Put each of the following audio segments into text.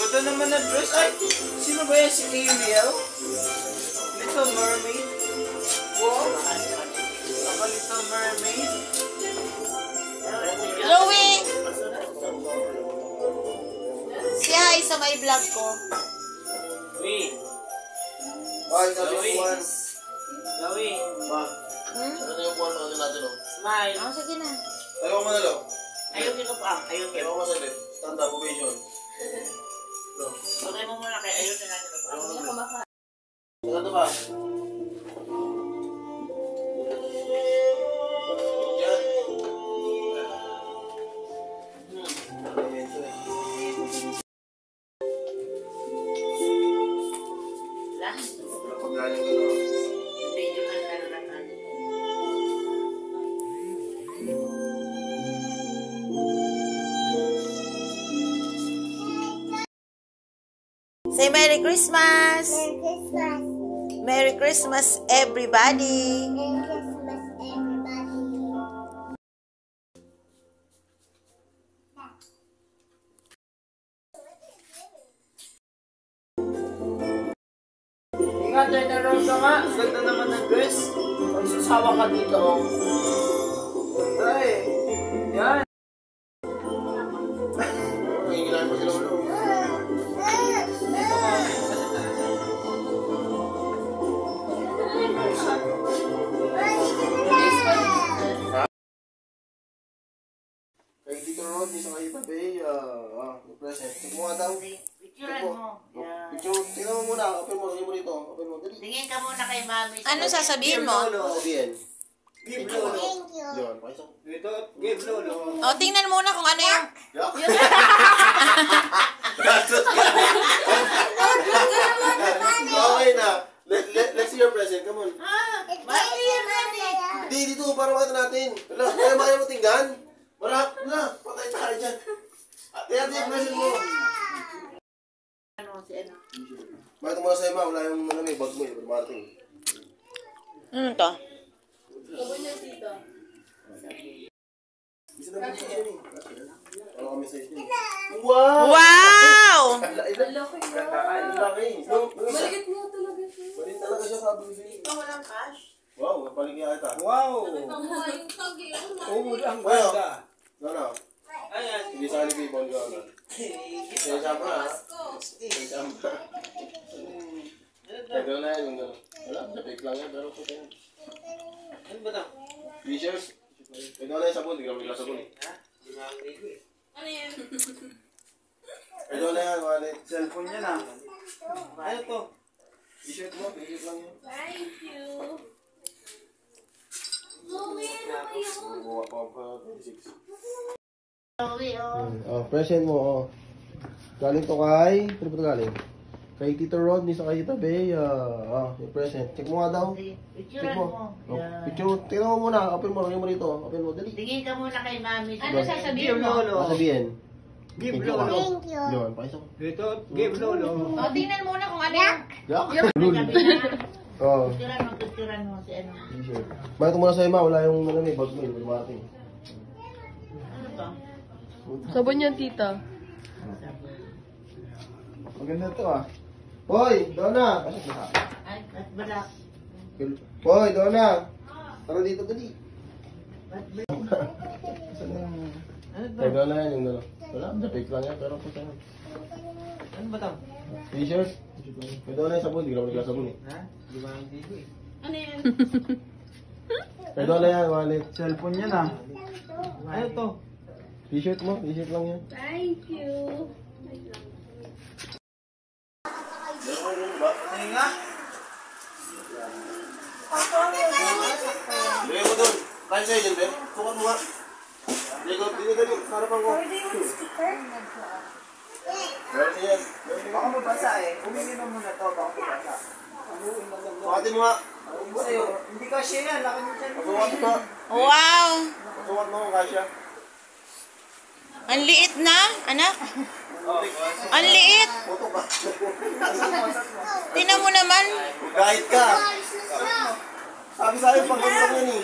Ganda naman na dress. Ay, sino ba yan? Si Ariel? Little Mermaid? Wow. Ako Little Mermaid. Chloe! Si hi sa may vlog ko. Chloe. Ay, sabi ko one. Chloe. Ma, ano na yung buwan pa natin o? Smile. Oh, sige na. Ayaw mo na lang. Ayukin ko pa. Ayukin. Ayaw mo saglit. Stand up, ovation. Pagay mo muna kay ayukin natin pa. Ano ba? Yan. Last. Paggaling ka na. Video ka na naman. Say Merry Christmas! Merry Christmas. Merry Christmas, everybody! Merry Christmas, everybody. Ingat tayo na Rosa nga. Ganda naman ng dress. Magsasawa ka dito. Oh. Ganda eh. Yan. Nangingilan mo sila ulo. Kay Tito Rod, isa kayo tabi. Present. Check mo nga daw. Picturean mo. Yan. Picture. Tingnan mo muna. Open mo. Tingnan mo dito. Open mo. Dali. Tingin ka muna kay Mami. Ano sasabihin mo? Sabihin. Give Lolo. Thank you. Yun. Pakisang. Dito, give Lolo. O, tingnan muna kung ano yung... Yak. Okay na. Let's see your present. Come on. Mami yan, Mami. Hindi, dito. Para makita natin. Wala. Kaya mo tinggan. Wala. Wala. Patay tayo dyan. Ate, yung present mo. Ano, si ano? Bakit mo na sa'yo, ma? Wala yung bag mo. Yung Martin. Ano to? Isa na message yun eh. Ano ka message yun? Wow! Wow! Laki. Maligit mo talaga siya. Malit talaga siya sabi ko sa'yo. Ito walang cash? Wow, napaligyan kita. Wow! Oo, ang ganda. Ano? Ayan. Hindi sa akin people ko. Sensya mo na. Sensya mo na. Gano'n na yun. Wala, fake lang yan. Pero puti yan. Ano ba ito? T-shirts. Gano'n na yung sabon. Hindi ka magla sabon eh. Ha? Hindi na ang ligo eh. Gano'n na yan, wallet. Cellphone niya na. Ano to? T-shirt mo, t-shirt lang yan. Thank you. Chloe, ano ba yun? Buwa pa 26. Chloe, oh. Oh, present mo, oh. Galing to kay... Ano ba ito galing? Kay Tito Rod, ni sa kay Tita Bea. Yung present. Check mo nga daw. Check Picturean mo. mo. Oh, Yan. picture. Tingnan mo muna. Open mo. Lagyan mo dito. Open mo. Dali. Tingin ka muna kay Mami. Ano sasabihin mo? Sabihin. Give Thank you, Lolo. Thank you. Yun, pakisang. Dito, give Lolo. O, tingnan muna kung ano yung... Yak. Lul. Oh, Picturean mo si ano. t-shirt. Bakit mo na sa'yo, ma? Wala yung bag mo. Yung Martin. Ano to? Sabon yan, tita. Maganda ito, ah. Hoy, Donna. Pasok na. Ay, at balak. Hoy, Donna. Tara dito, dali. Saan na? Ano to? Ay, Donna yan, yung Donna. Wala, fake lang yan, pero puta yan. Ano ba to? T-shirt. May Donna yung sabon, hindi ka naman sabon eh. Ha? Di ba ang ligo eh? May Donna yan, wallet. Cellphone niya na. Ano to? T-shirt mo, t-shirt lang yan. Thank you. Ano nga? Lagay mo doon. Kain sa'yo dyan, Ben. Sukat mo nga. Diego, dito. Harapan ko. Meron siya yan. Baka mabasa eh. Umiinom mo na to. Baka mabasa. Sukatin mo nga. Sa'yo, hindi ka siya yan. Laki mo dyan. Sukat mo. Wow! Sukat mo kung kasya. Ang liit na, anak. Ang liit. Puto ka. Tingnan mo naman. Kahit ka. Sabi sa'yo, pag ganyan yan eh.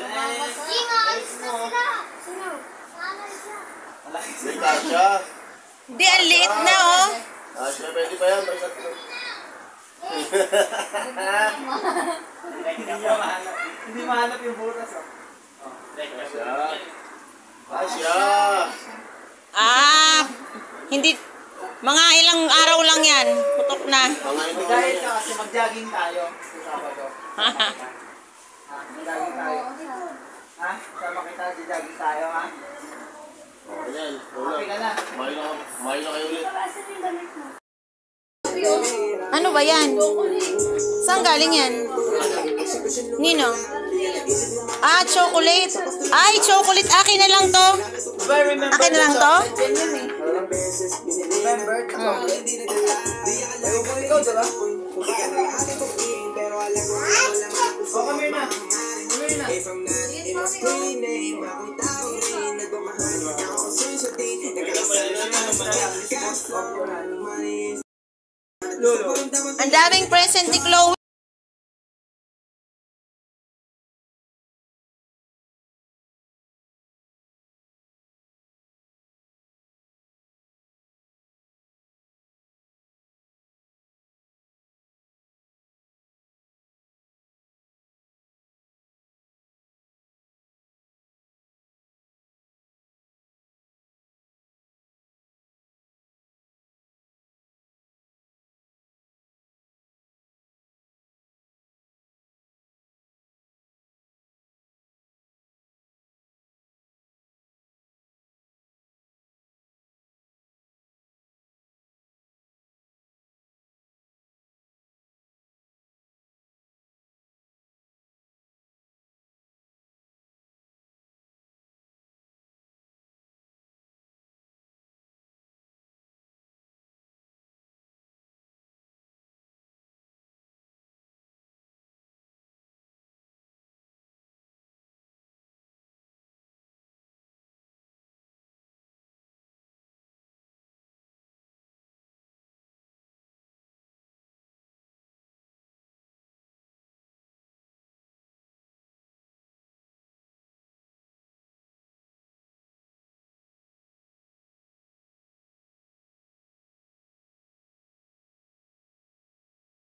Sino? Alis na sila. Sino? Alis na. Hindi kasya. Di, ang liit na, oh. Ah, siya pwede pa yan. Basta ito. Hindi mahanap yung butas. Asya. Ah, hindi, mga ilang araw lang yan. Putok na. Mga ito. Dahil ka kasi mag-jogging tayo sa Sabado. Mag-jogging tayo. Ha? Sama kita, jogging tayo ha? Ayan. Okay ka na. Mahal na kayo ulit. Ano ba yan? Saan galing yan? Nino? Ah, chocolate. Ay, chocolate. Akin na lang to. Akin na lang to? Remember? Ikaw, diba? O, come here na. Come here na. Ang daming present ni Chloe.